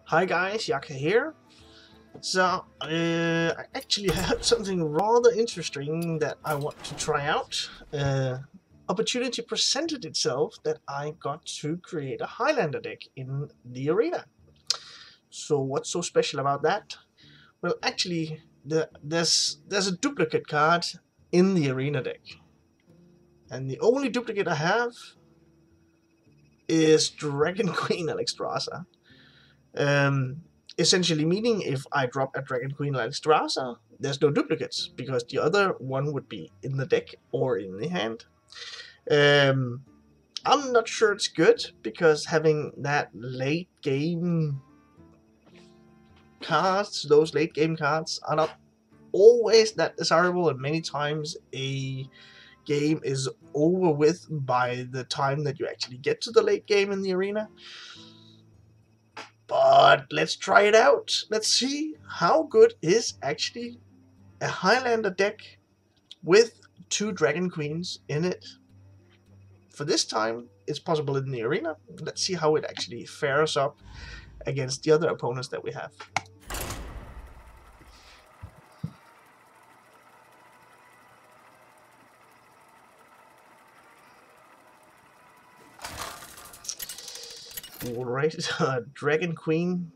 Hi guys, Yacca here. So, I actually have something rather interesting that I want to try out. Opportunity presented itself that I got to create a Highlander deck in the arena. So what's so special about that? Well, actually, there's a duplicate card in the arena deck. And the only duplicate I have is Dragonqueen Alexstrasza. Essentially meaning if I drop a Dragonqueen Alexstrasza, there's no duplicates, because the other one would be in the deck or in the hand. I'm not sure it's good, because having that late game cards, those late game cards, are not always that desirable, and many times a game is over with by the time that you actually get to the late game in the arena. But let's try it out. Let's see how good is actually a Highlander deck with 2 Dragon Queens in it. For this time, it's possible in the arena. Let's see how it actually fares up against the other opponents that we have. Alright, Dragon Queen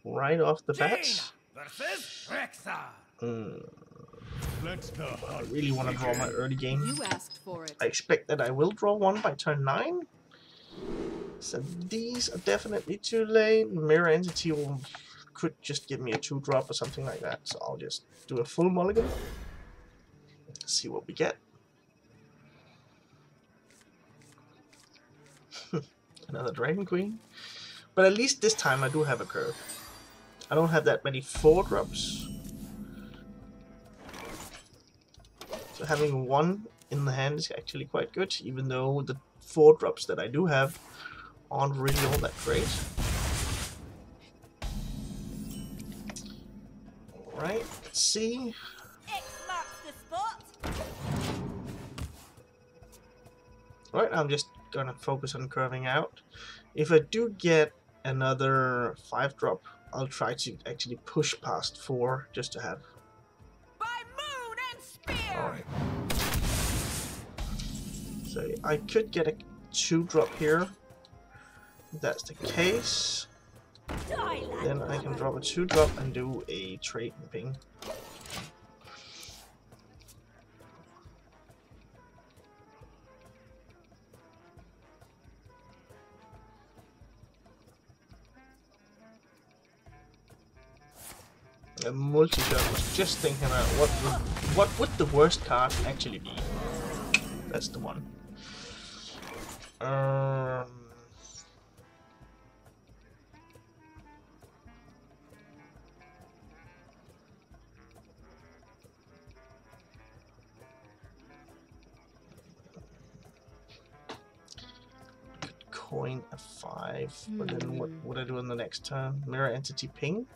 right off the bat. I really want to draw my early game. You asked for it. I expect that I will draw one by turn 9. So these are definitely too late. Mirror Entity could just give me a 2-drop or something like that. So I'll just do a full mulligan. See what we get. Another Dragon Queen. But at least this time I do have a curve. I don't have that many 4-drops. So having one in the hand is actually quite good, even though the 4-drops that I do have aren't really all that great. Alright, let's see. Alright, I'm just gonna focus on curving out. If I do get another 5-drop, I'll try to actually push past 4 just to have. Alright. So I could get a 2-drop here. If that's the case, then I can drop a 2-drop and do a trade and ping. A multi-shot was just thinking about what would the worst card actually be. That's the one. Could coin a 5, but then what would I do in the next turn? Mirror Entity ping.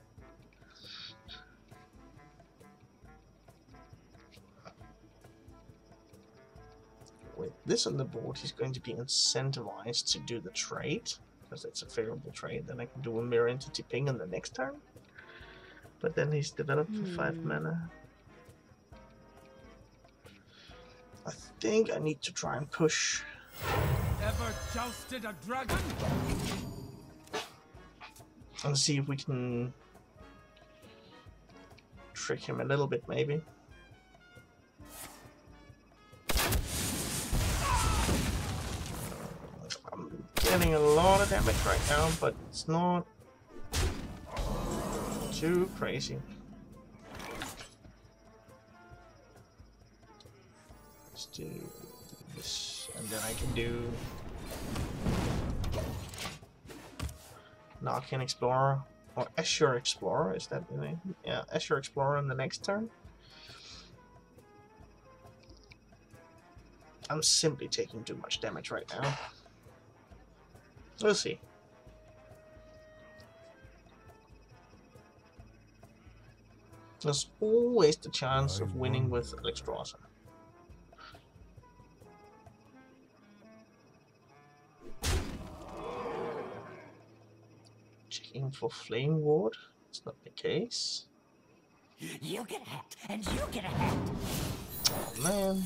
With this on the board, he's going to be incentivized to do the trade, because it's a favorable trade. Then I can do a Mirror Entity ping in the next turn. But then he's developed for 5 mana. I think I need to try and push. Ever jousted a dragon? And see if we can trick him a little bit, maybe. Getting a lot of damage right now, but it's not too crazy. Let's do this, and then I can do Narcan Explorer, or Azure Explorer, is that the name? Yeah, Azure Explorer in the next turn. I'm simply taking too much damage right now. We'll see. There's always the chance of winning with Alexstrasza. Checking for flame ward. It's not the case. You get a hat, and you get a hat. Oh man.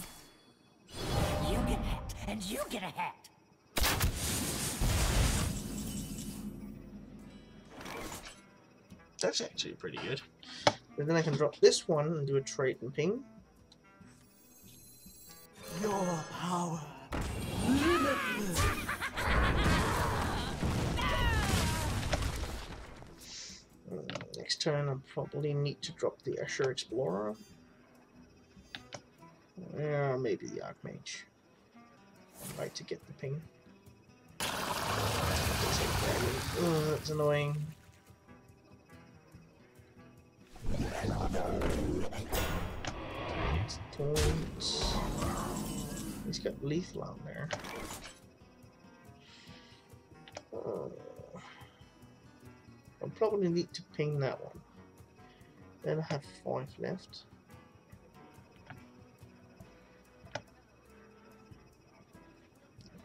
You get a hat, and you get a hat. That's actually pretty good. And then I can drop this one and do a trade and ping. Your power. Next turn, I probably need to drop the Asher Explorer. Yeah, maybe the Archmage. I'd like to get the ping. Oh, that's annoying. He's got lethal out there. I'll probably need to ping that one. Then I have 5 left.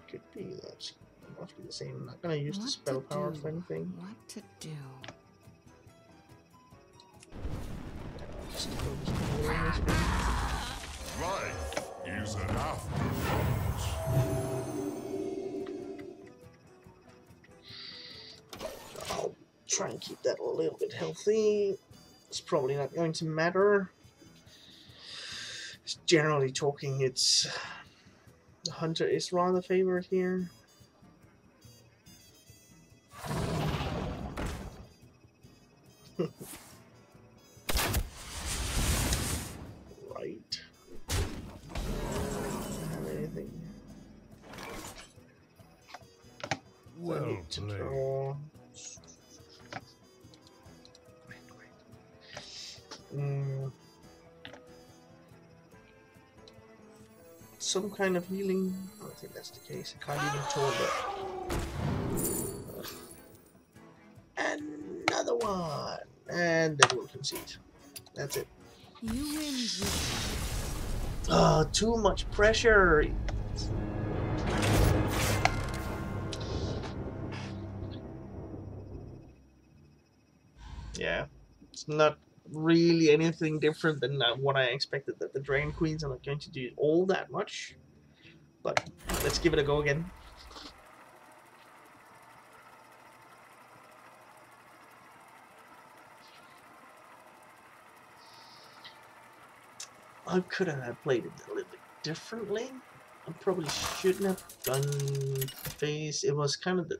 Could be that's roughly the same. I'm not gonna use the spell power for anything. What to do? Life is an afterthought. I'll try and keep that a little bit healthy. It's probably not going to matter. Generally talking, it's the hunter is rather favored here. Right. Have anything? Well to played. draw. Some kind of healing. I don't think that's the case. I can't even tell that. Another one! And then we'll concede. That's it. You win. Too much pressure! Yeah, it's not really anything different than what I expected, that the Dragonqueens are not going to do all that much. But let's give it a go again. I could have played it a little bit differently. I probably shouldn't have done phase. It was kind of the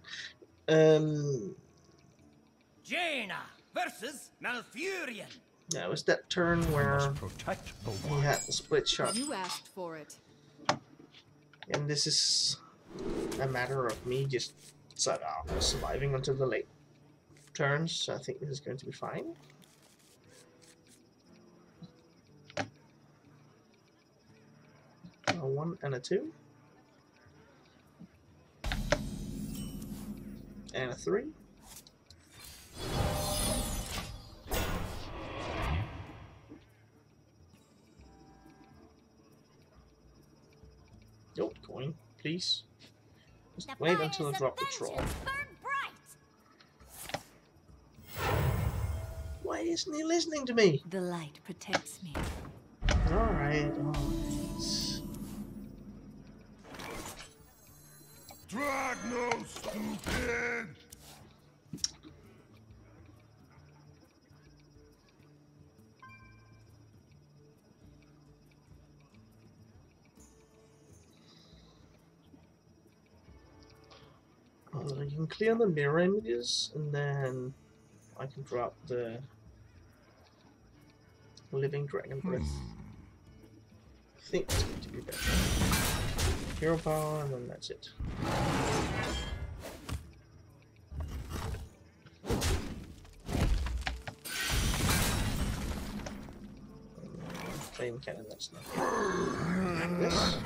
Jaina versus Malfurion. yeah, it was that turn where Protect the he one. had the split shot. You asked for it. And this is a matter of me just surviving until the late turns, so I think this is going to be fine. A 1 and a 2. And a 3. Don't coin, please. Just wait until I drop the troll. Why isn't he listening to me? The light protects me. Alright, Drag no stupid! you can clear the mirror images, and then I can drop the living dragon breath. I think that's going to be better. Hero power, and then that's it. Flame cannon, that's not good. This.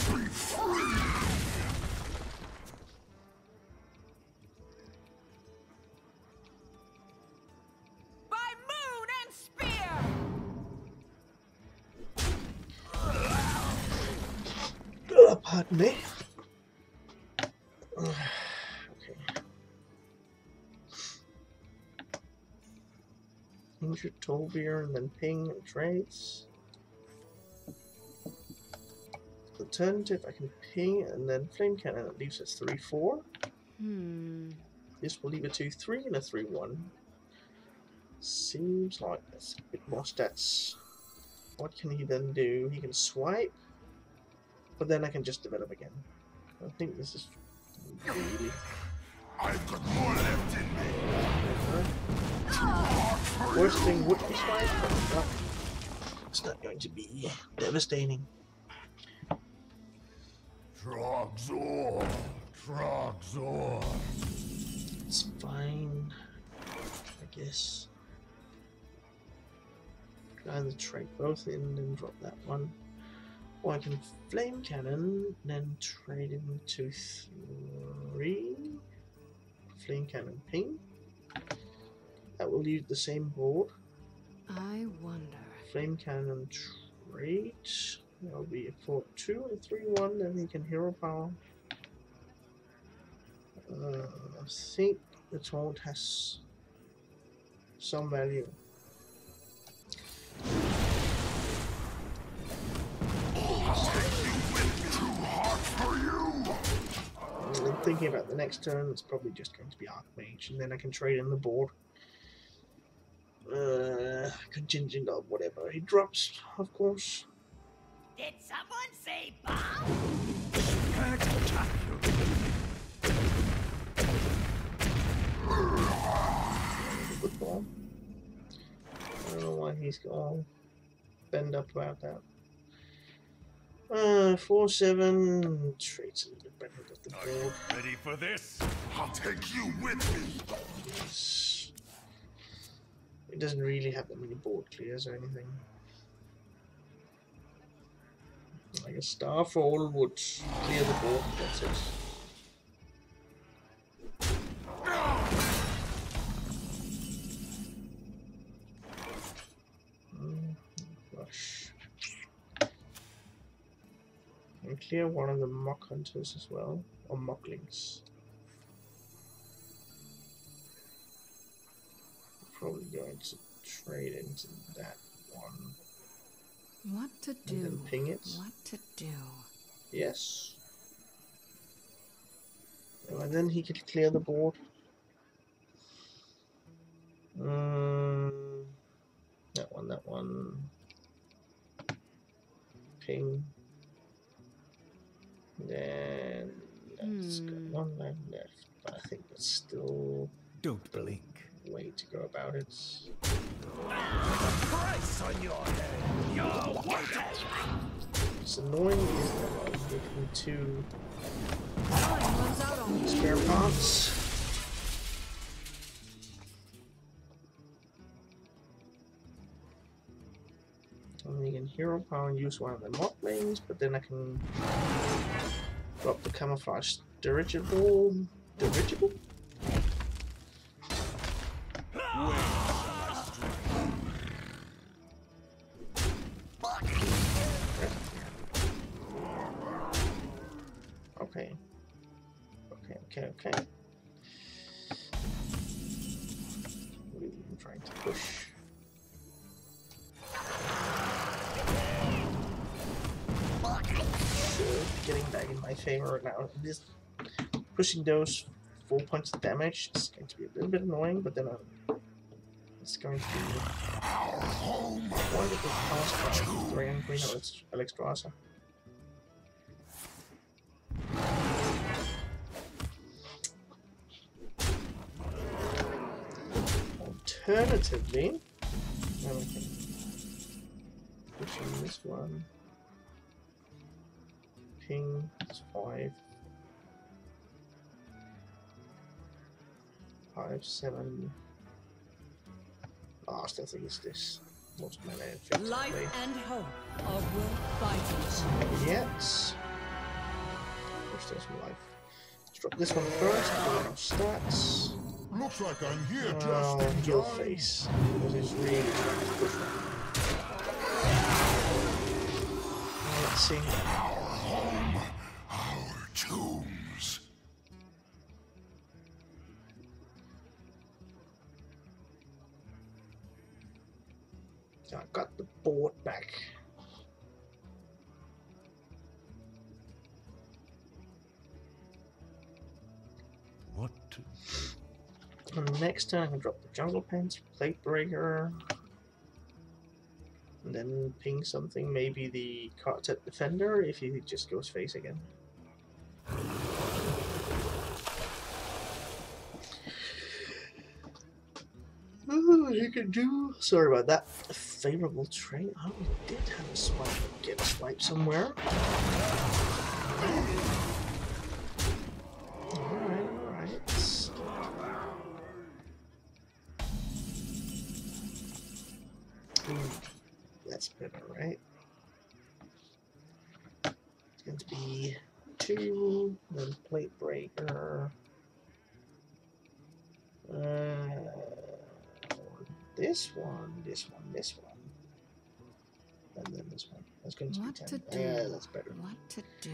Pardon me. Okay. Injure Tolbeer and then ping and trades. Alternative, I can ping and then flame cannon. It leaves us 3-4. This will leave a 2-3 and a 3-1. Seems like that's a bit more stats. What can he then do? He can swipe, but then I can just develop again. I think this is really. I've got more left in me. Worst thing would be swipe, but it's not going to be devastating. Trogzor. Trogzor. It's fine, I guess. Either trade both in and drop that one, or I can flame cannon, then trade into 3. Flame cannon ping. That will leave the same board. I wonder. Flame cannon trade. That'll be a 4-2 and 3-1. Then he can hero power. I think the taunt has some value. I'm thinking about the next turn, it's probably just going to be Archmage, and then I can trade in the board. Contingent of whatever he drops, of course. Did someone say bomb? Football. I don't know why he's all bend up about that. 4-7 traits a little bit better with the board. Ready for this? I'll take you with me. Yes. It doesn't really have that many board clears or anything. Like a Starfall would clear the board, that's it. Rush. And clear one of the mock hunters as well, or mocklings. Probably going to trade into that one. What to do? And then ping it. What to do? Yes. And then he could clear the board. That one. Ping. Then that's got one line left, but I think that's still Don't blink. a way to go about it. Price on your head. You're wanted. What's annoying is that I was looking to Time runs out on me. spare parts. And you can hero power and use one of the mocklings, but then I can drop the camouflage dirigible. Dirigible? Okay. Okay. I'm trying to push. Getting back in my favor now. This pushing those 4 points of damage is going to be a little bit annoying, but then it's going to be wonderful pass by Dragonqueen Alexstrasza. Alternatively, now we can push in this one. Ping, it's 5. 5, 7. Last, I think, is this. Most mana effectively. Life and hope of Will Fighting. Yet. Push this life. Let's drop this one first. Put on stats. Looks like I'm here Well, just in your time. face. Because it's really trying to push one. Let's see. Our home, our tombs. I got the board back. What to And next turn I can drop the jungle pens, plate breaker, and then ping something, maybe the quartet defender if he just goes face again. Oh, you can do. Sorry about that. A favorable trade. Oh, we did have a swipe. Get a swipe somewhere. Alright, alright. Ooh, that's better, right? It's going to be 2, then plate breaker. This one, this one, this one. And then this one. That's going to be 10. Yeah, that's better. What to do?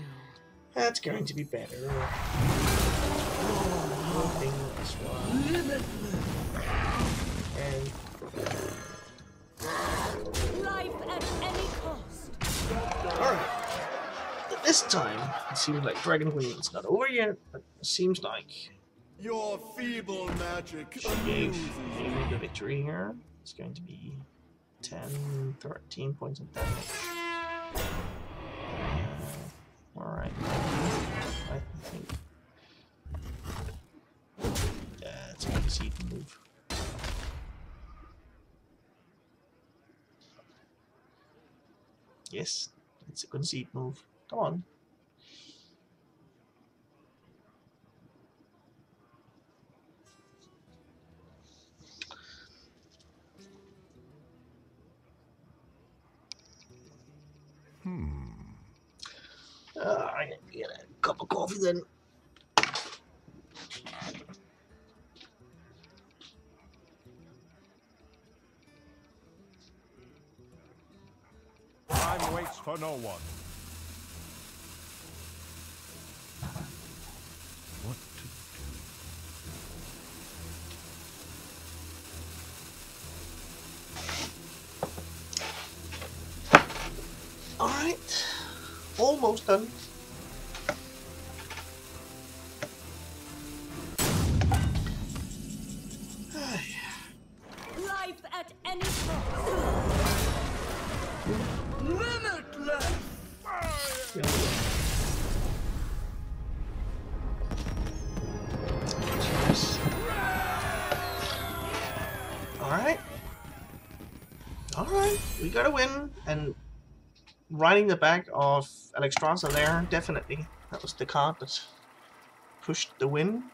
That's going to be better. Moving this one. And Life at any cost. alright. This time, it seems like Dragonqueen's not over yet, but it seems like Your feeble magic she gave me the victory here. It's going to be 10, 13 points of damage. Alright. I think. Yeah, it's a concede move. Yes, it's a concede move. Come on. I can get a cup of coffee then. Time waits for no one. What to Alright. Almost done. Life at any cost. Limitless! Alright. Alright, we got a win, and riding the back of Alexstrasza there, definitely. That was the card that pushed the win.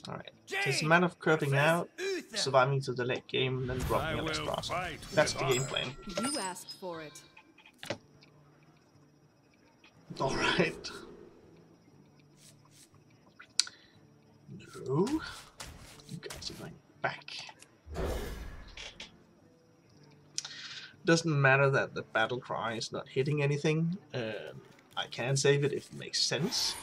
Alright, it's a matter of curving out, surviving to the late game, and then dropping Alexstrasza. That's the game plan. You asked for it. Alright. No. You guys are going back. Doesn't matter that the battle cry is not hitting anything. I can save it if it makes sense.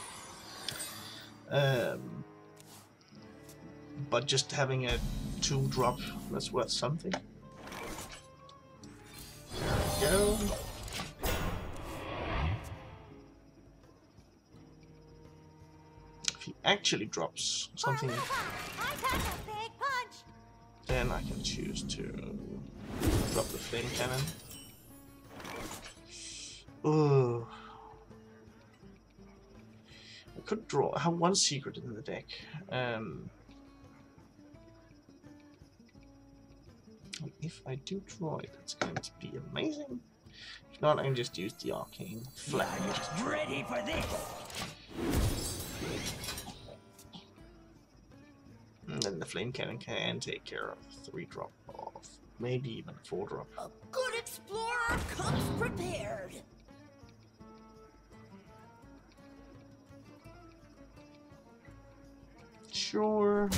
But just having a 2-drop, that's worth something. There we go. If he actually drops something, then I can choose to drop the flame cannon. Ooh. I could draw. I have one secret in the deck. If I do draw it, it's going to be amazing. If not, I can just use the arcane flag. Ready for this? And then the flame cannon can take care of 3-drop off, maybe even 4-drop. A good explorer comes prepared. Sure.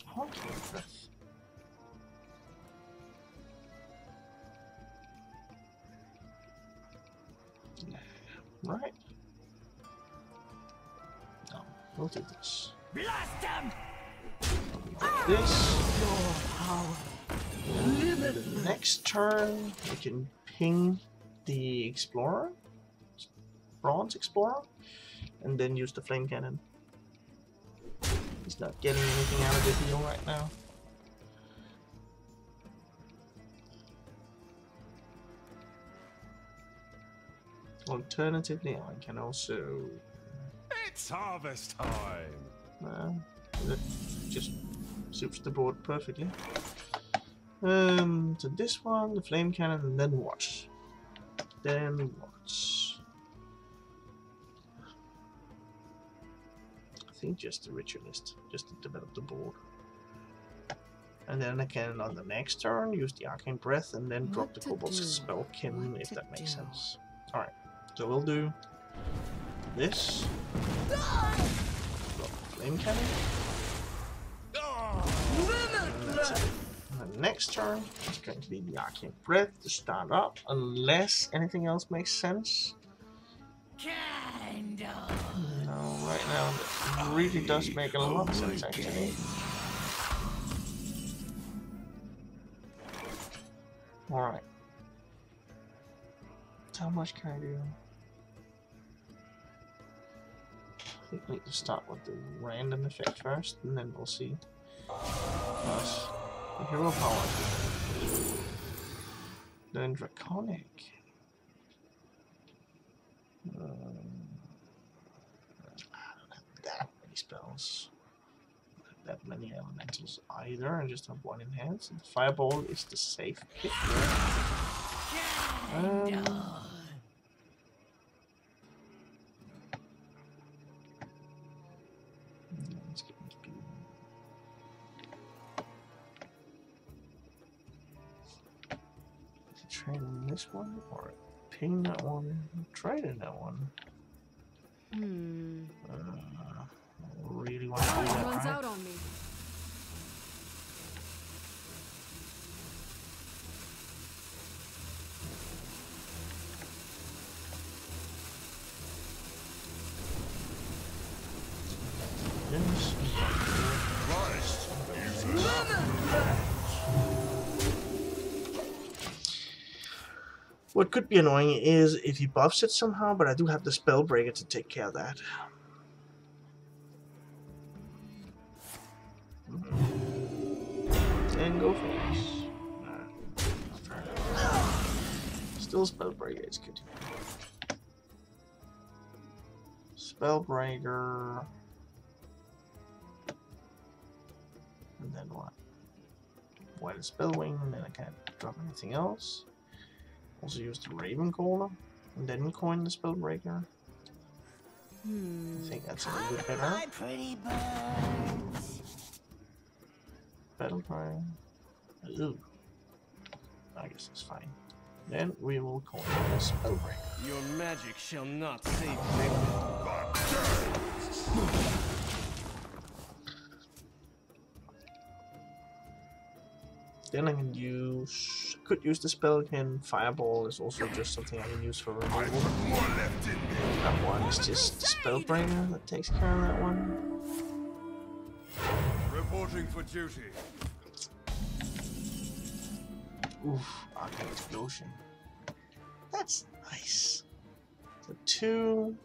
Hawking breath. Right. No, we'll do this. Blast him! This. The next turn, we can ping the Explorer, Bronze Explorer, and then use the Flame Cannon. He's not getting anything out of the deal right now. Alternatively, I can also... It's harvest time. that just suits the board perfectly. So this one, the Flame Cannon, and then watch. Then watch. I think just the Ritualist, just to develop the board. And then I can, on the next turn, use the Arcane Breath and then drop the Kobold's Spellkin, if that makes sense. Alright, so we'll do this. Drop the Flame Cannon. And that's it. And the next turn, it's going to be the Arcane Breath to start up, unless anything else makes sense. Candle. No, right now that really does make a lot of sense, actually. Alright. How much can I do? I think we need to start with the random effect first, and then we'll see. Plus, the hero power. Then draconic. I don't have that many spells. Not that many elementals either. I just have one in hand. So the fireball is the safe pick. Let's get into speed. Trade in this one or ping that one? Trade in that one. I really want to do that. Runs Right? out on me. Yes. What could be annoying is if he buffs it somehow, but I do have the Spellbreaker to take care of that. And go for this. Still Spellbreaker, it's good. Spellbreaker. And then what? White Spellwing, and then I can't drop anything else. Also use the Ravencaller, and then coin the Spellbreaker. I think that's a little bit better. My pretty birds. Battle Cry. Ooh. I guess it's fine. Then we will coin the Spellbreaker. Your magic shall not save me. Then I can use, could use the Spellkin. Fireball is also just something I can use for removal. That one is just the Spellbreaker that takes care of that one. Reporting for duty. Oof, Arcane Explosion. That's nice. So 2,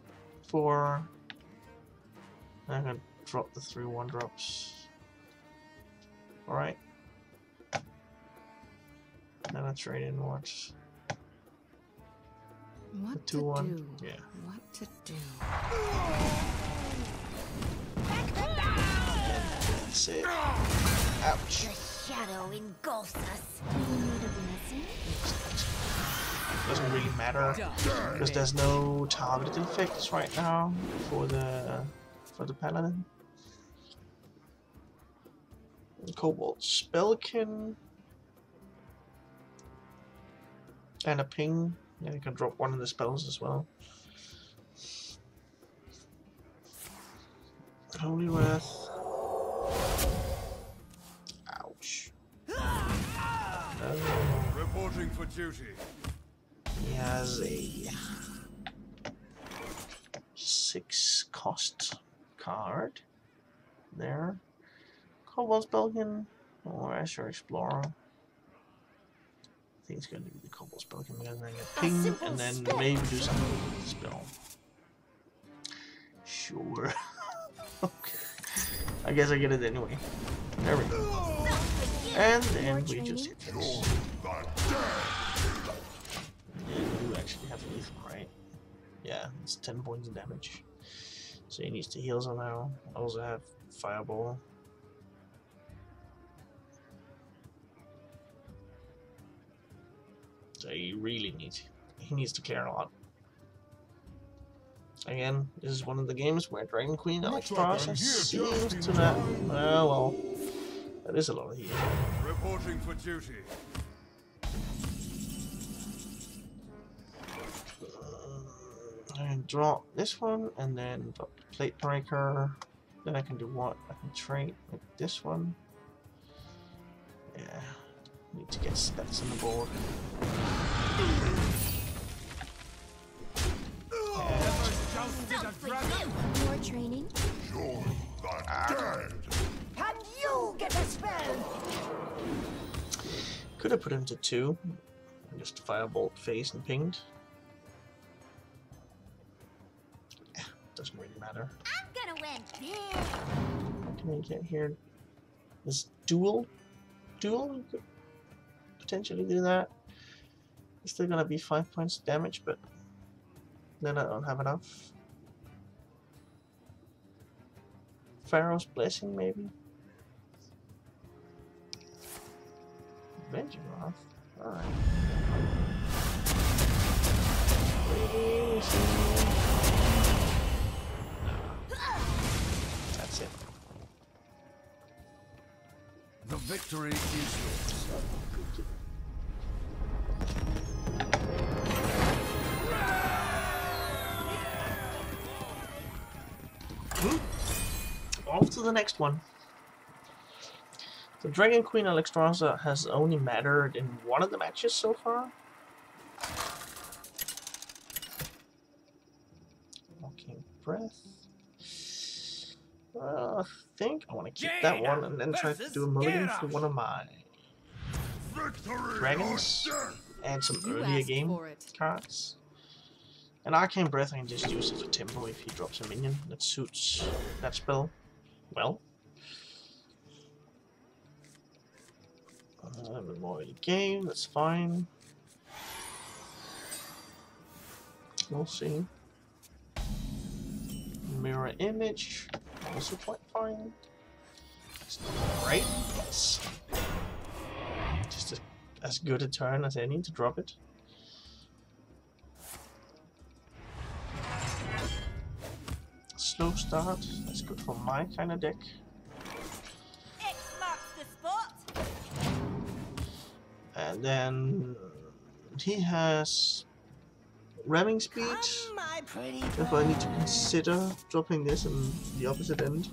4. I'm gonna drop the 3 1-drops. Alright. Then I trade in watch. What The 2-1. Yeah. What to do? That's it. Ouch. The shadow engulfs us. Doesn't really matter because there's no targeted effects right now for the paladin. Cobalt Spellkin and a ping. Yeah, you can drop one of the spells as well. Holy Wrath. Ouch. Reporting for duty. He has a cost card there. Cobalt Spellkin or Azure Explorer. I think it's going to be the Cobalt Spellkin because then I get ping and then maybe do something with the spell. Sure. Okay. I guess I get it anyway. There we go. And then we just hit this. Yeah, you actually have lethal, right? Yeah, it's 10 points of damage. So he needs to heal somehow. I also have Fireball. So he really needs to clear a lot. Again, this is one of the games where Dragonqueen Alexstrasza seems to not. Well, that is a lot of healing. Reporting for duty. I can draw this one and then drop the plate breaker. Then I can do what? I can trade with this one. Yeah, need to get stats on the board. More training. You're dead. Can you get a spell? Could have put him to 2. Just firebolt face and pinged. Doesn't really matter. I'm gonna win big. What can I get here? This duel? You could potentially do that. It's still gonna be 5 points damage, but then I don't have enough. Pharaoh's Blessing, maybe? Avenging Wrath? Alright. That's it. The victory is yours. Off to the next one. The Dragonqueen Alexstrasza has only mattered in one of the matches so far. Walking Breath. I think I want to keep that one and then try to do a mulligan for one of my dragons and some You earlier asked game for it. cards. And Arcane Breath I can just use it for tempo if he drops a minion that suits that spell well. A bit more early game, that's fine. We'll see. Mirror Image, also quite fine. It's not great, but it's just as good a turn as any to drop it. Slow start, that's good for my kind of deck. X marks the spot. And then he has ramming speed. Come, my pretty If I need to consider dropping this in the opposite end.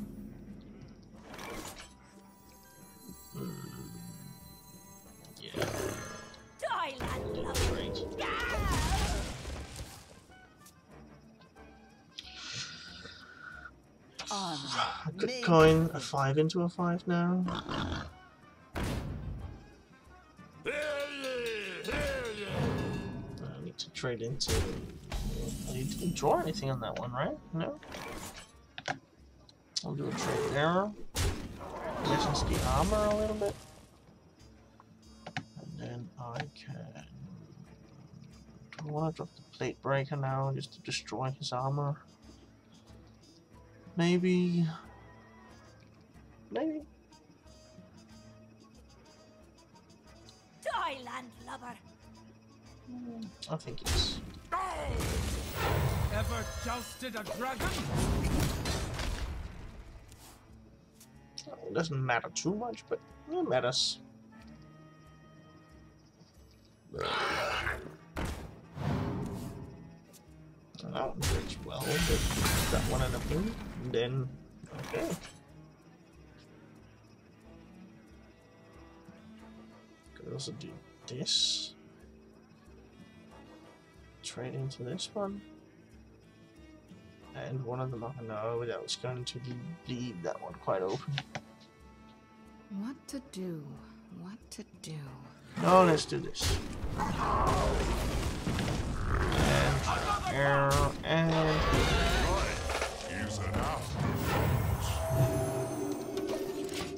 Yeah, Thailand love. that's right. I could coin a 5 into a 5 now. I need to trade into. I didn't draw anything on that one, right? No? I'll do a trade there. Lessens the armor a little bit. And then I can. Do I want to drop the plate breaker now just to destroy his armor? Maybe. Maybe. Thailand lover. I think yes. Ever jousted a dragon? It doesn't matter too much, but it matters. That one breaks well, but that one and a ping, and then okay. Could also do this. Trade into this one. And one of them, no, that was going to leave that one quite open. What to do? What to do? No, let's do this. And Use enough.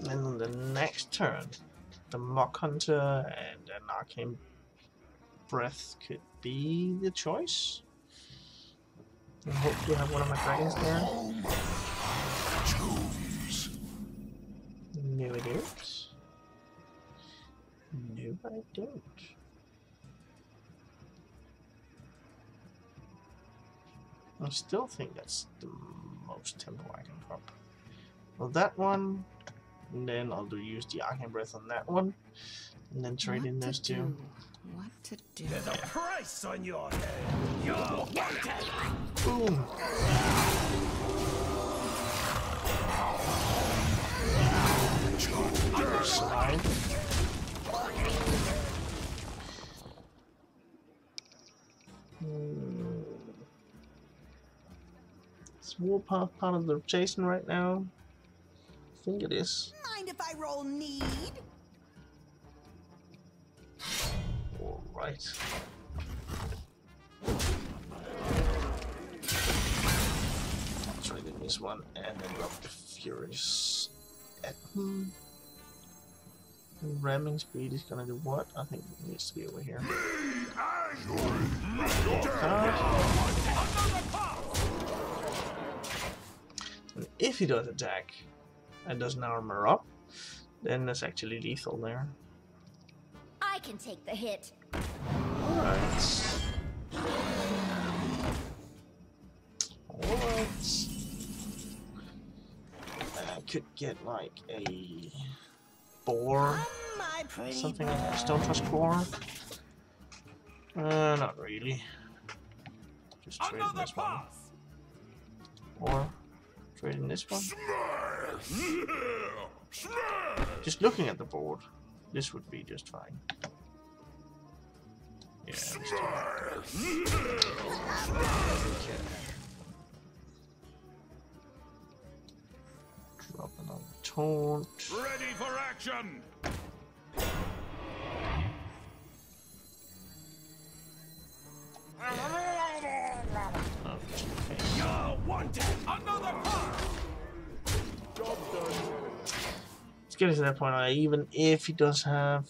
then on the next turn, the Mock Hunter and an Arcane Breath could be the choice. I hope you have one of my dragons there. No, I don't. No, I don't. I still think that's the most tempo I can drop. Well, that one, and then I'll use the Arcane Breath on that one, and then trade in those two. What to do? There's a price on your head. You're wanted. Boom! Slide. Is Warpath part of the chasing right now? I think it is. Mind if I roll need? Alright. Try to miss one and then drop the Furious at him. Ramming speed is gonna do what? I think it needs to be over here. And if he does attack and doesn't armor up, then that's actually lethal there. I can take the hit. Alright. Alright. I could get like a boar, My pretty something like a Stone Trust core. Not really. Just trade in this one. Or trade in this one. Just looking at the board, this would be just fine. Yeah, let's do that. Okay. Drop another taunt. Ready for action! Okay. You're wanted. Another part. It's getting to that point, even if he does have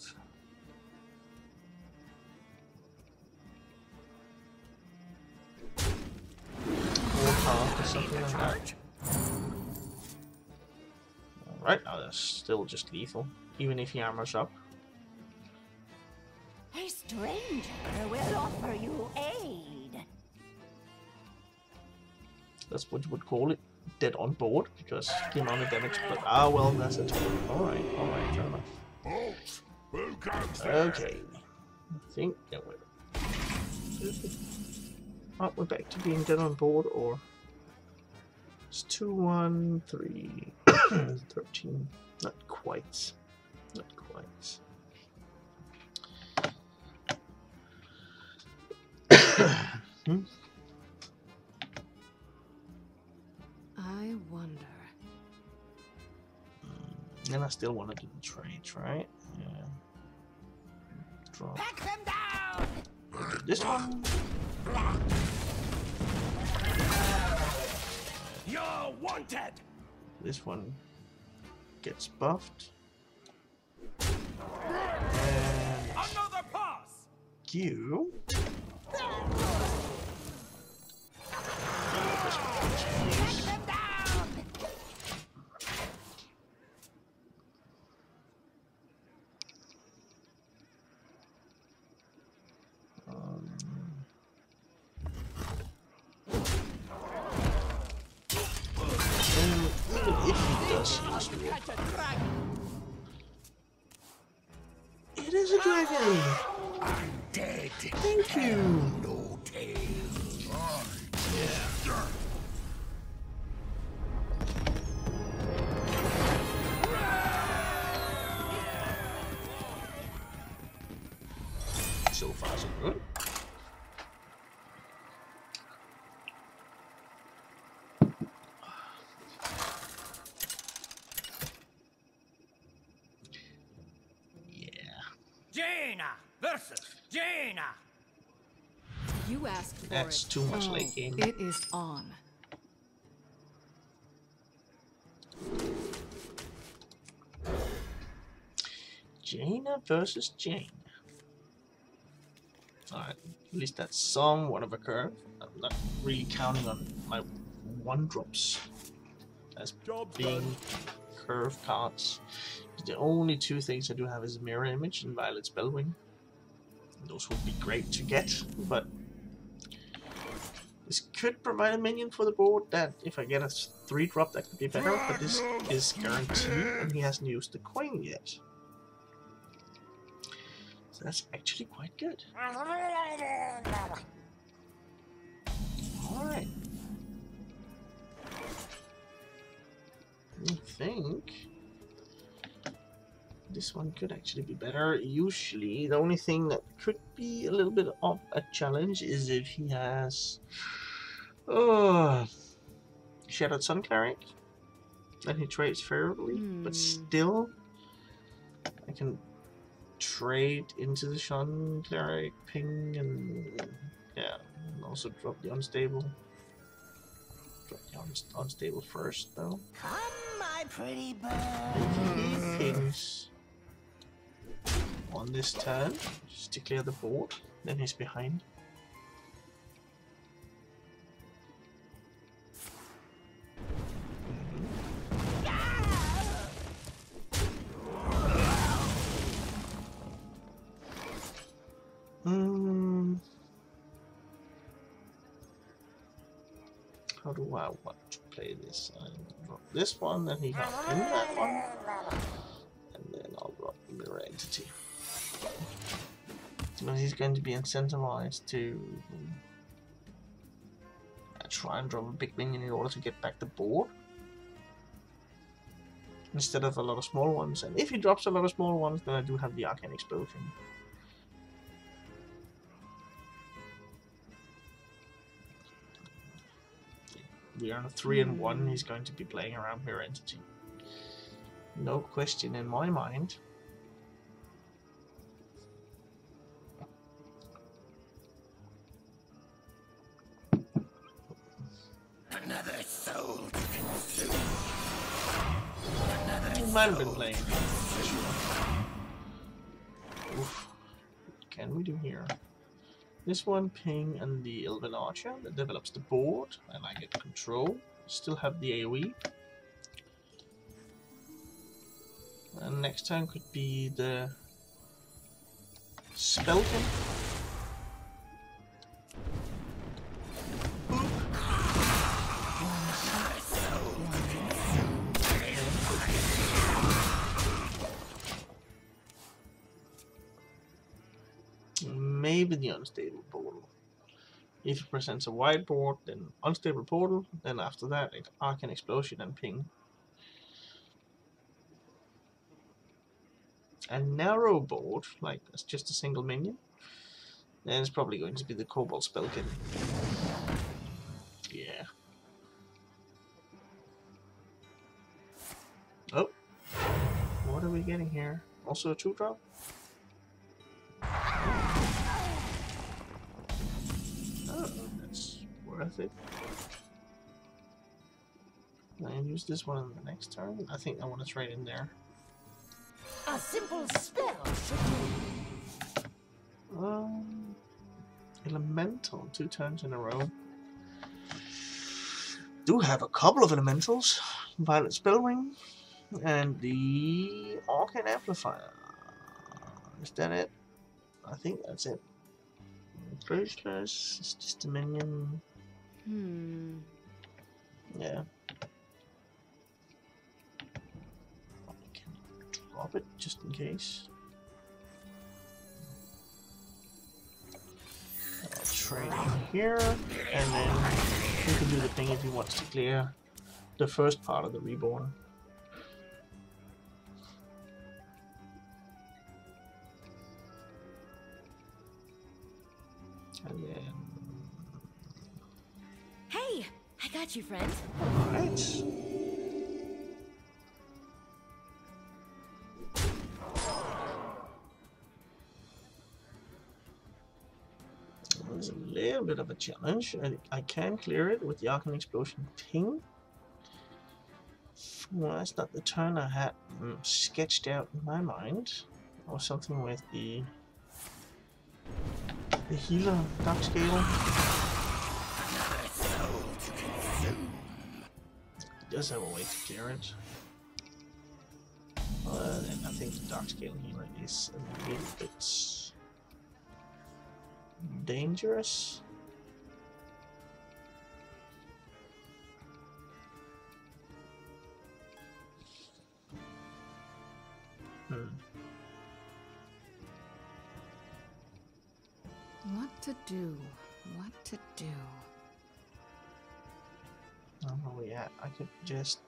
Warpath or something like that. Alright, now that's still just lethal, even if he armors up. A stranger will offer you aid. That's what you would call it. Dead on board, because the amount of damage. But well, that's it. Alright, fair enough. Halt! Who comes there? Okay. I think that we're. Oh, we're back to being dead on board, or. It's 2, 1, 3, 13. Not quite. Not quite. I wonder. And I still want to do the trades, right? Yeah. Draw. Pack them down! This one. You're wanted. This one gets buffed. And Another pass. you. Pack them down! Even if he does use it. It is a dragon! I'm dead. Thank you! No tail. Yeah. So far, so good. Jaina versus Jaina. You asked for That's it. too much late game. It is on. Jaina versus Jane. Alright, at least that's somewhat of a curve. I'm not really counting on my 1-drops as being curve cards. The only 2 things I do have is Mirror Image and Violet Spellwing. Those would be great to get, but this could provide a minion for the board that if I get a 3-drop that could be better, but this is guaranteed and he hasn't used the coin yet. So that's actually quite good. Alright. I think this one could actually be better. Usually, the only thing that could be a little bit of a challenge is if he has Shattered Sun Cleric. Then he trades favorably, but still, I can trade into the Sun Cleric, ping, and yeah, and also drop the unstable. Drop the unstable first, though. Come, my pretty bird. He pings on this turn, just to clear the board. Then he's behind. How do I want to play this? I drop this one, then he can ping that one, and then I'll drop the Mirror Entity. So he's going to be incentivized to try and drop a big minion in order to get back the board, instead of a lot of small ones. And if he drops a lot of small ones, then I do have the Arcane Explosion. We are on a 3-1. He's going to be playing around Mirror Entity. No question in my mind. Another soul to consume. He might have been playing. Oof. What can we do here? This one, ping, and the Elven Archer that develops the board, and I get control. Still have the AoE. And next turn could be the Spellkin. Maybe the Unstable Portal. If it presents a wide board, then Unstable Portal, then after that, Arcane Explosion and ping. A narrow board, like that's just a single minion, then it's probably going to be the Cobalt Spellkin. Yeah. Oh. What are we getting here? Also a 2-drop? Oh, that's worth it. I use this one on the next turn. I think I want to trade in there. A simple spell should Elemental, 2 turns in a row. Do have a couple of elementals. Violet Spellwing and the Arcane Amplifier. Is that it? I think that's it. Graceless, it's just a minion. Yeah. I can drop it just in case. I'll trade in here, and then he can do the thing if he wants to clear the first part of the Reborn. And then... Hey, I got you, friend. Alright. little bit of a challenge. I can clear it with Yacca Explosion Ping. Well, that's not the turn I had sketched out in my mind. Or something with the healer Dark Scale. It does have a way to clear it. And I think the Dark Scale healer is a little bit dangerous. What to do? What to do? Oh yeah, I could just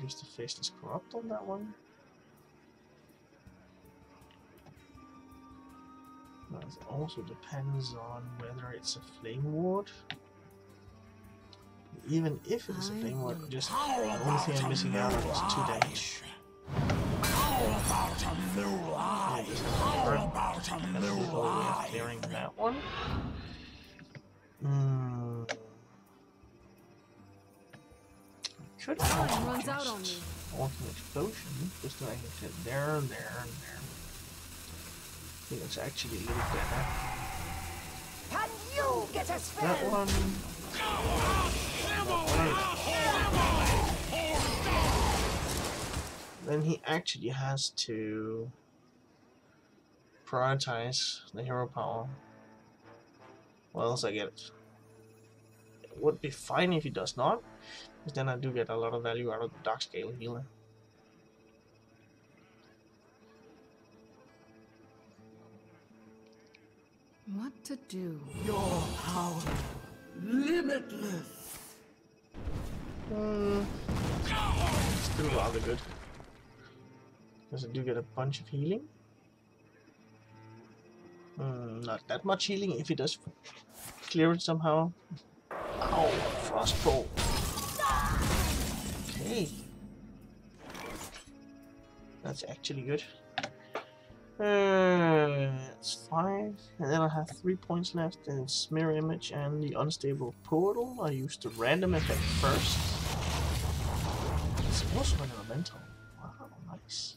use the Faceless Corrupt on that one. It also depends on whether it's a Flame Ward. Even if it's a Flame Ward, just the only thing I'm missing out on is 2 damage. Clearing that one. Could Time runs out on me. Ultimate Explosion, just so I can hit there, and there, and there. I think it's actually a little better. Can you get us That one. Then he actually has to prioritize the hero power. Or else I get it. It would be fine if he does not, because then I do get a lot of value out of the Dark Scale healer. What to do? Your power, limitless. Still rather good. Because I do get a bunch of healing. Not that much healing if he does clear it somehow. Ow, Frostbolt. Okay. That's actually good. It's 5. And then I have 3 points left. And it's Mirror Image and the Unstable Portal. I used the random effect first. It's also an elemental. Wow, nice.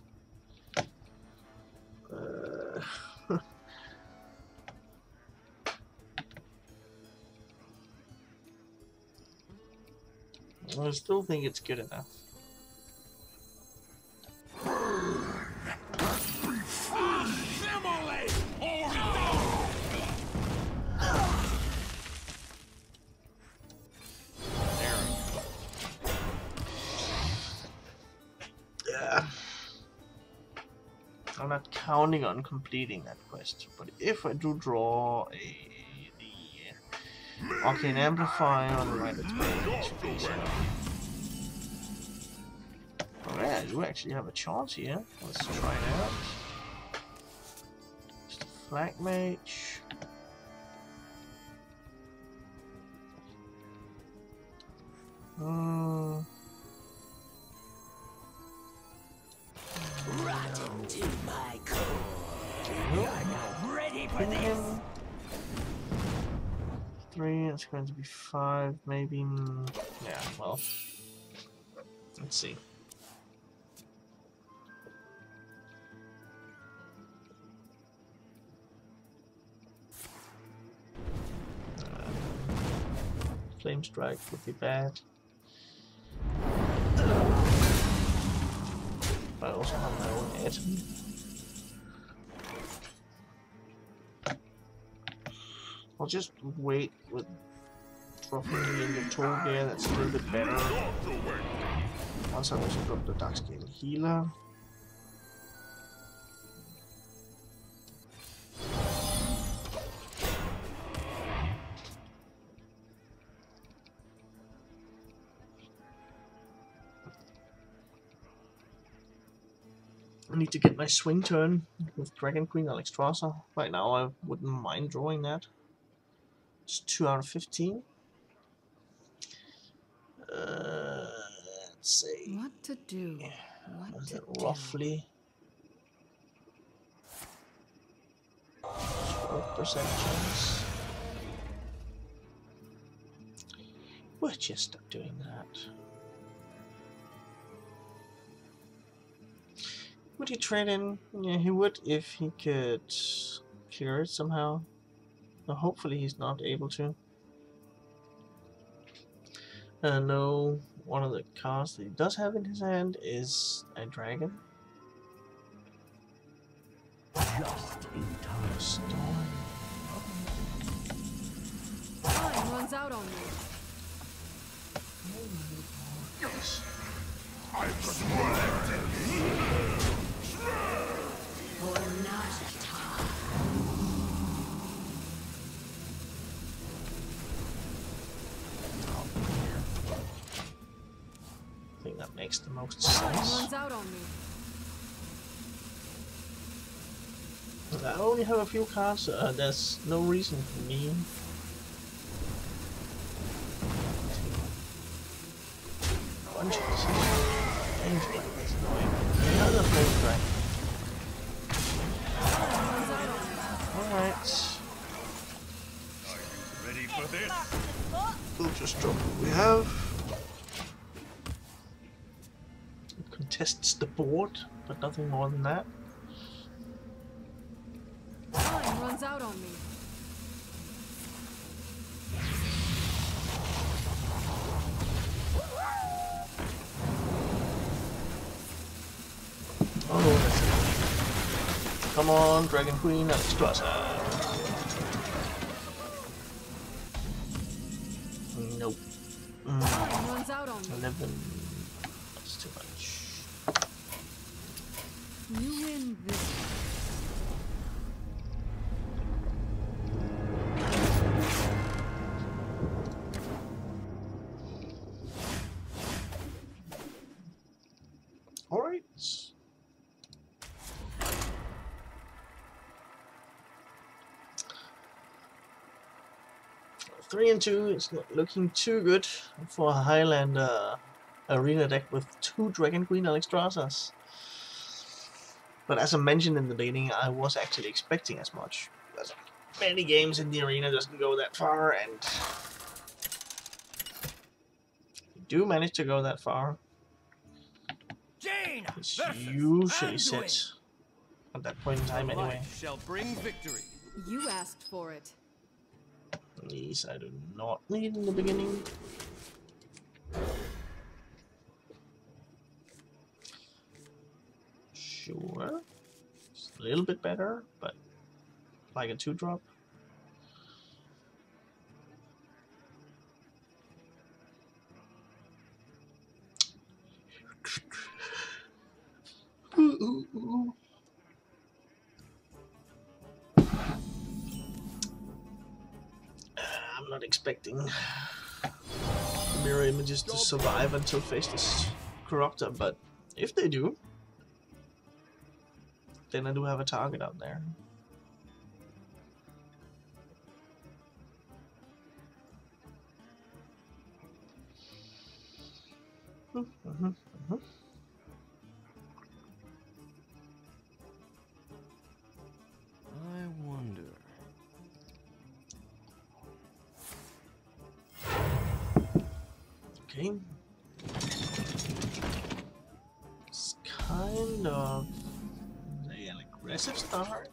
I still think it's good enough. Yeah. I'm not counting on completing that quest, but if I do draw the Arcane Amplifier on the right, it's very space. Alright, I do actually have a chance here. Let's try it out. Just a Flag Mage. Right into my core? I'm not ready for this. 3, it's going to be 5, maybe. Yeah, well. Let's see. Flame Strike would be bad. I also have my own atom. I'll just wait with dropping the inventory there, that's a little bit better. Once I also drop the Dark Scale healer. I need to get my swing turn with Dragonqueen Alexstrasza. Right now I wouldn't mind drawing that. It's 2 out of 15. Let's see. What to do? What to do? Roughly 12% chance. I just stop doing that? Would he trade in? Yeah, he would if he could clear it somehow. But hopefully he's not able to. No, one of the cards that he does have in his hand is a dragon. Just in time. Storm. Time runs out on me. For not a time. I think that makes the most Time sense. runs out on me. I only have a few cards. There's no reason for me. Bunch of flame strike. That's annoying. Another flame strike. Time runs out on me. Alright. Ready for this? We'll just drop what we have. It contests the board, but nothing more than that. Time runs out on me. Oh, that's it. Come on, Dragonqueen Alexstrasza. Nope. Time runs out on me. 11. That's too much. You win this. Alright. 3 and 2. It's not looking too good for a Highlander arena deck with 2 Dragonqueen Alexstraszas. But as I mentioned in the beginning, I was actually expecting as much. Because many games in the arena doesn't go that far, and you do manage to go that far. Jane It's versus usually Anduin. set at that point in time anyway. Life shall bring victory. You asked for it. These I do not need in the beginning. Sure. It's a little bit better, but like a 2-drop. I'm not expecting mirror images to survive until faced this corruptor, but if they do, then I do have a target out there. I wonder. Okay. It's kind of an aggressive start.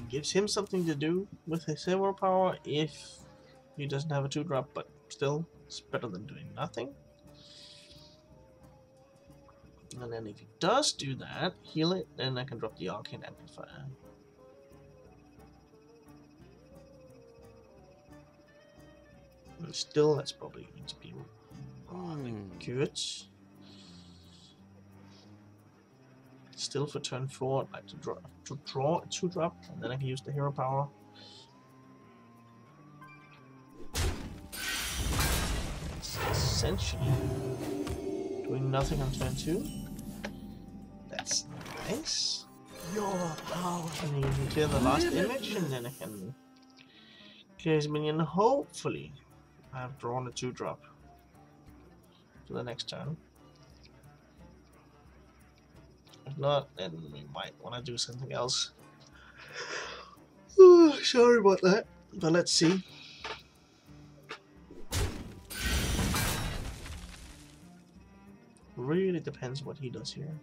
Gives him something to do with his hero power if he doesn't have a 2-drop, but still, it's better than doing nothing. And then if he does do that, heal it, then I can drop the Arcane Amplifier. And still, that's probably going to be good. Still for turn 4, I'd like to draw a 2-drop, and then I can use the hero power. It's essentially doing nothing on turn 2. That's nice. Your power. And then you can clear the last image, and then I can clear his minion. Hopefully, I have drawn a 2-drop for the next turn. If not, then we might want to do something else. Sorry about that, but let's see. depends what he does here.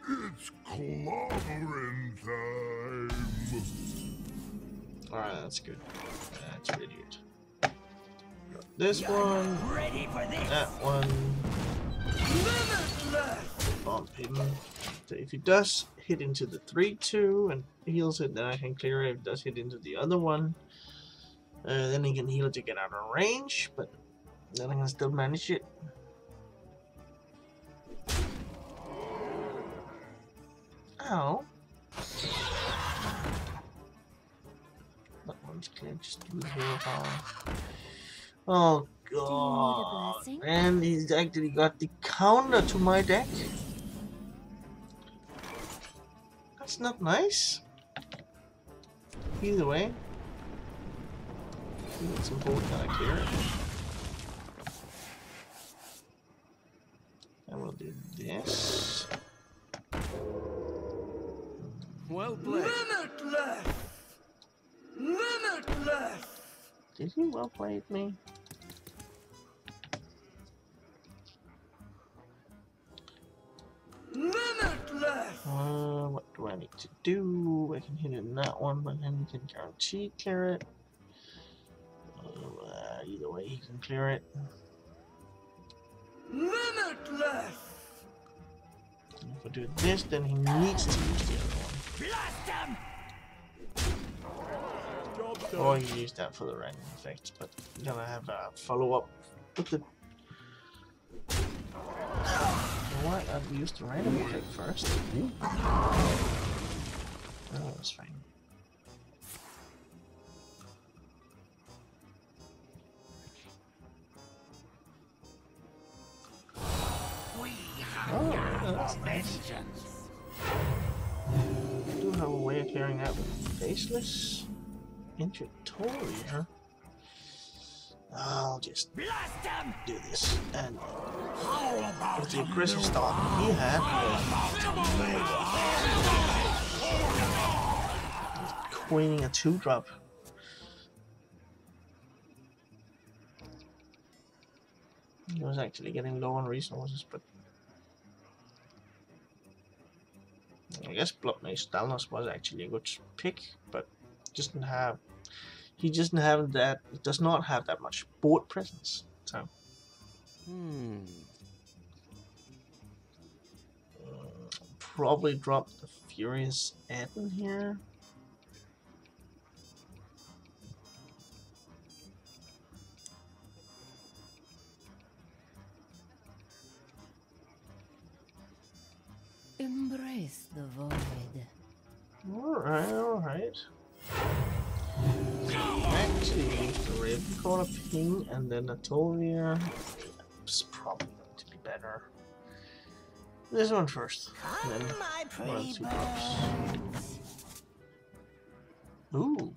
It's clobbering time. Alright, that's good. That's really good. Got this one, Ready for this. that one. Bump him. So if he does hit into the 3-2 and heals it, then I can clear it. If it does hit into the other one, then he can heal it to get out of range, but then I can still manage it. Ow. That one's clear, just do the hero power. Oh god. blessing? And he's actually got the counter to my deck. That's not nice. Either way. It's important that I clear it. And we'll do this. Well played. Limitless. Limitless. Did he well play me? Limitless. What do I need to do? I can hit it in that one, but then he can guarantee clear it. Either way, he can clear it. Limitless. And if I do this, then he needs to use the other one. Blast him. Or you use that for the random effects, but then I have a follow-up with the... You know what? I'll use the random effect first. Oh, that's fine. Oh, that's nice. I do have a way of clearing out with Faceless. Intuitorial. I'll just do this. And with the aggressive start he had, queening a 2-drop. He was actually getting low on resources, but I guess Blood Mage Stalnos was actually a good pick, but doesn't have. He doesn't have that. It does not have that much board presence. So. Probably drop the Furious Admin here. Embrace the void. Alright. Actually, use the Ravencaller ping and then a Tolvir. It's probably going to be better. This one first. And then one or 2 drops. Ooh.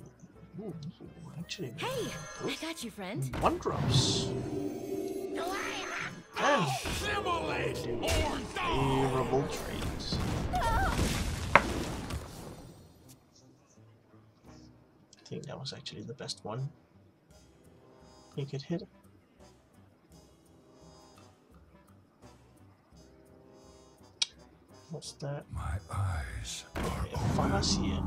Actually. Hey, I got you, friend. 1 drops. And favorable trades. I think that was actually the best one. He could hit. What's that? My eyes are Farsia.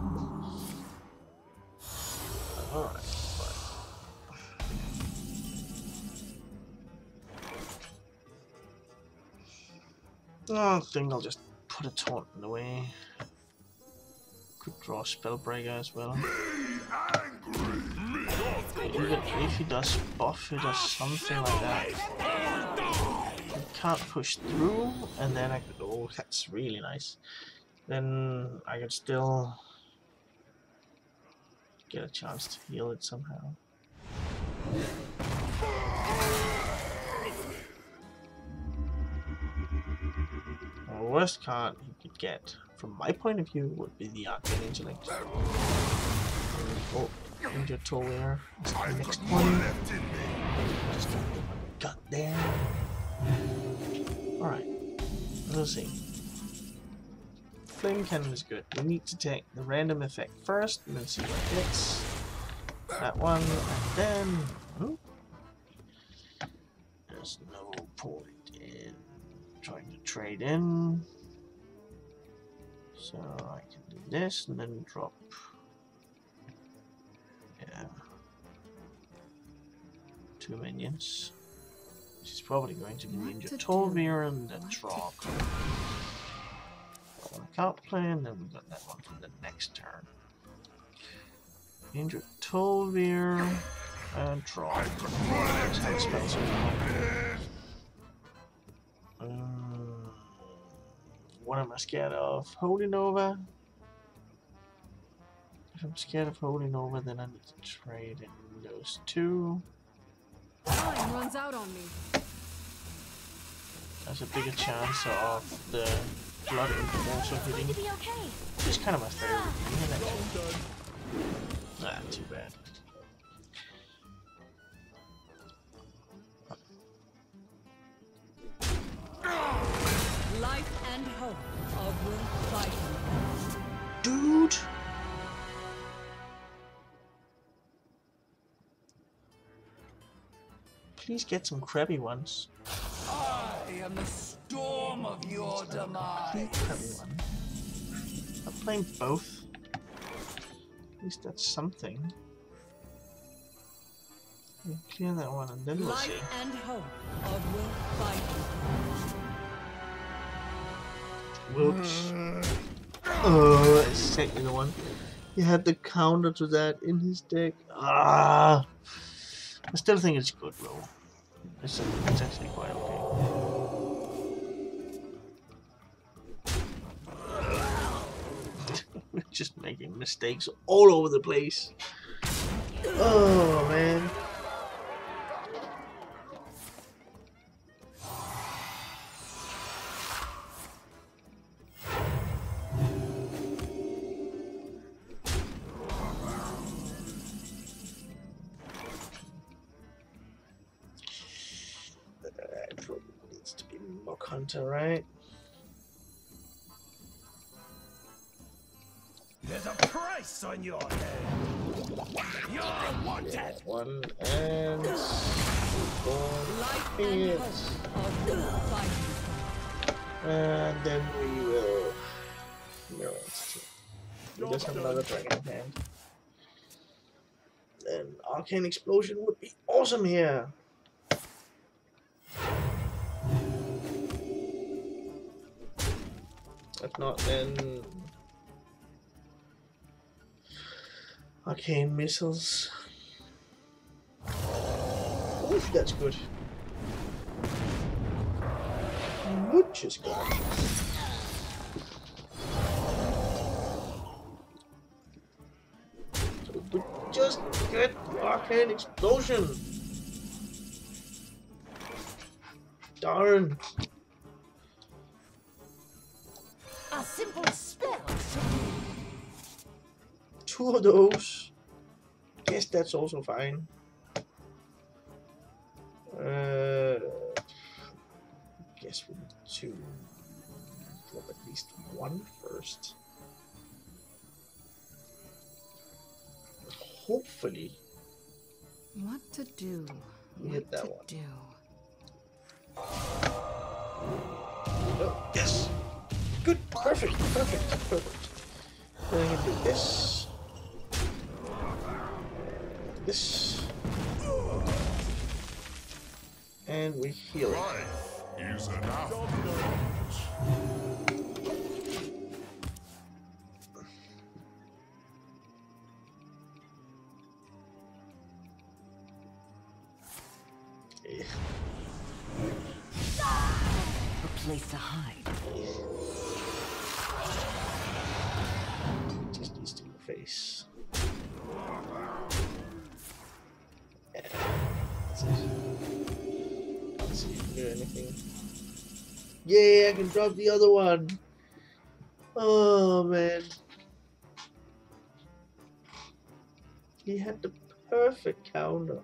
Alright. I think I'll just put a taunt in the way. Could draw Spellbreaker as well. Even if he does buff it or something like that. He can't push through, and then I could. Oh, that's really nice. Then I could still get a chance to heal it somehow. The worst card he could get, from my point of view, would be the Arcane Intellect. Oh, into Tolvir. That's the next one. Just get my gut there. Alright, we'll see. Flame Cannon is good. We need to take the random effect first, and then see what hits. That one, and then... there's no point in trade in. So I can do this and then drop. Yeah. 2 minions. She's probably going to be Ninja Tolvir and then Trog. On account play, and then we got that one for the next turn. Ninja Tolvir and Trog. What am I scared of? Holy Nova? If I'm scared of Holy Nova, then I need to trade in those two. Time runs out on me. There's a bigger chance of the Blood Imp also hitting. Which is kind of my favorite thing, actually. Ah, too bad. Life and hope of Will Fighting. Dude! Please get some crabby ones. I am the storm of your Crabby demise. one. I'm playing both. At least that's something. Yeah, clear that one and then we'll see. Life and hope of Will Fighting. Whoops. Oh, that's technically the one. He had the counter to that in his deck. Ah! I still think it's good, though. It's actually quite okay. We're just making mistakes all over the place. Oh, man. Needs to be Mock Hunter, right? There's a price on your head. You're wanted. One and Life and hope of Will Fighting. and then we will. No, we just have another dragon in hand. Then Arcane Explosion would be awesome here. If not, then Arcane Missiles. Oof, that's good. Which is good. So we just get Arcane Explosion. Darn. A simple spell. 2 of those. Guess that's also fine. Guess we need to drop at least one first. Hopefully, What to do? we hit that one. Do. Oh, yes. Good. Perfect. Then I can do this. This. And we heal it. Life is enough. Yeah. A place to hide. Just these two in the face. Yeah. That's it. Let's see if we can do anything. Yay, I can drop the other one. Oh man. He had the perfect counter.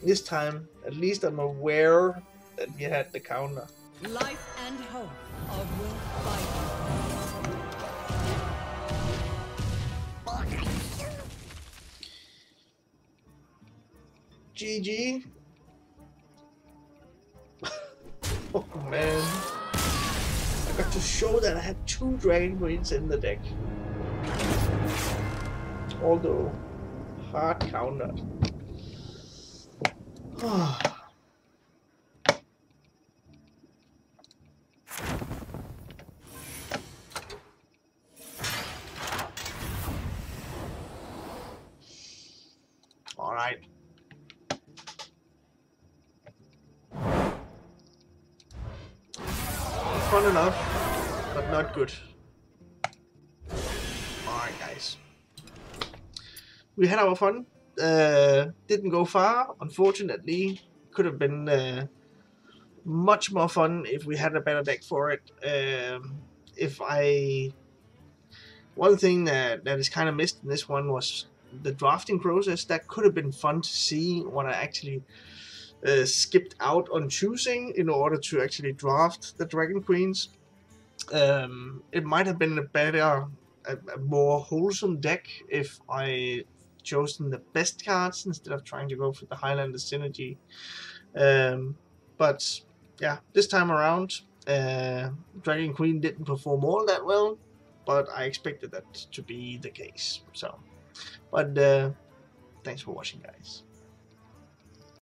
This time, at least I'm aware that he had the counter. Life and hope of Will Fighting. GG. Oh man. I got to show that I had 2 Dragonqueens in the deck. Although hard countered. Alright. Fun enough, but not good. Alright guys. We had our fun. Didn't go far, unfortunately. Could have been much more fun if we had a better deck for it. One thing that is kind of missed in this one was the drafting process. That could have been fun to see what I actually skipped out on choosing in order to actually draft the Dragonqueens. It might have been a more wholesome deck if I chosen the best cards instead of trying to go for the Highlander synergy. But yeah, this time around, Dragonqueen didn't perform all that well, but I expected that to be the case. So, but thanks for watching, guys.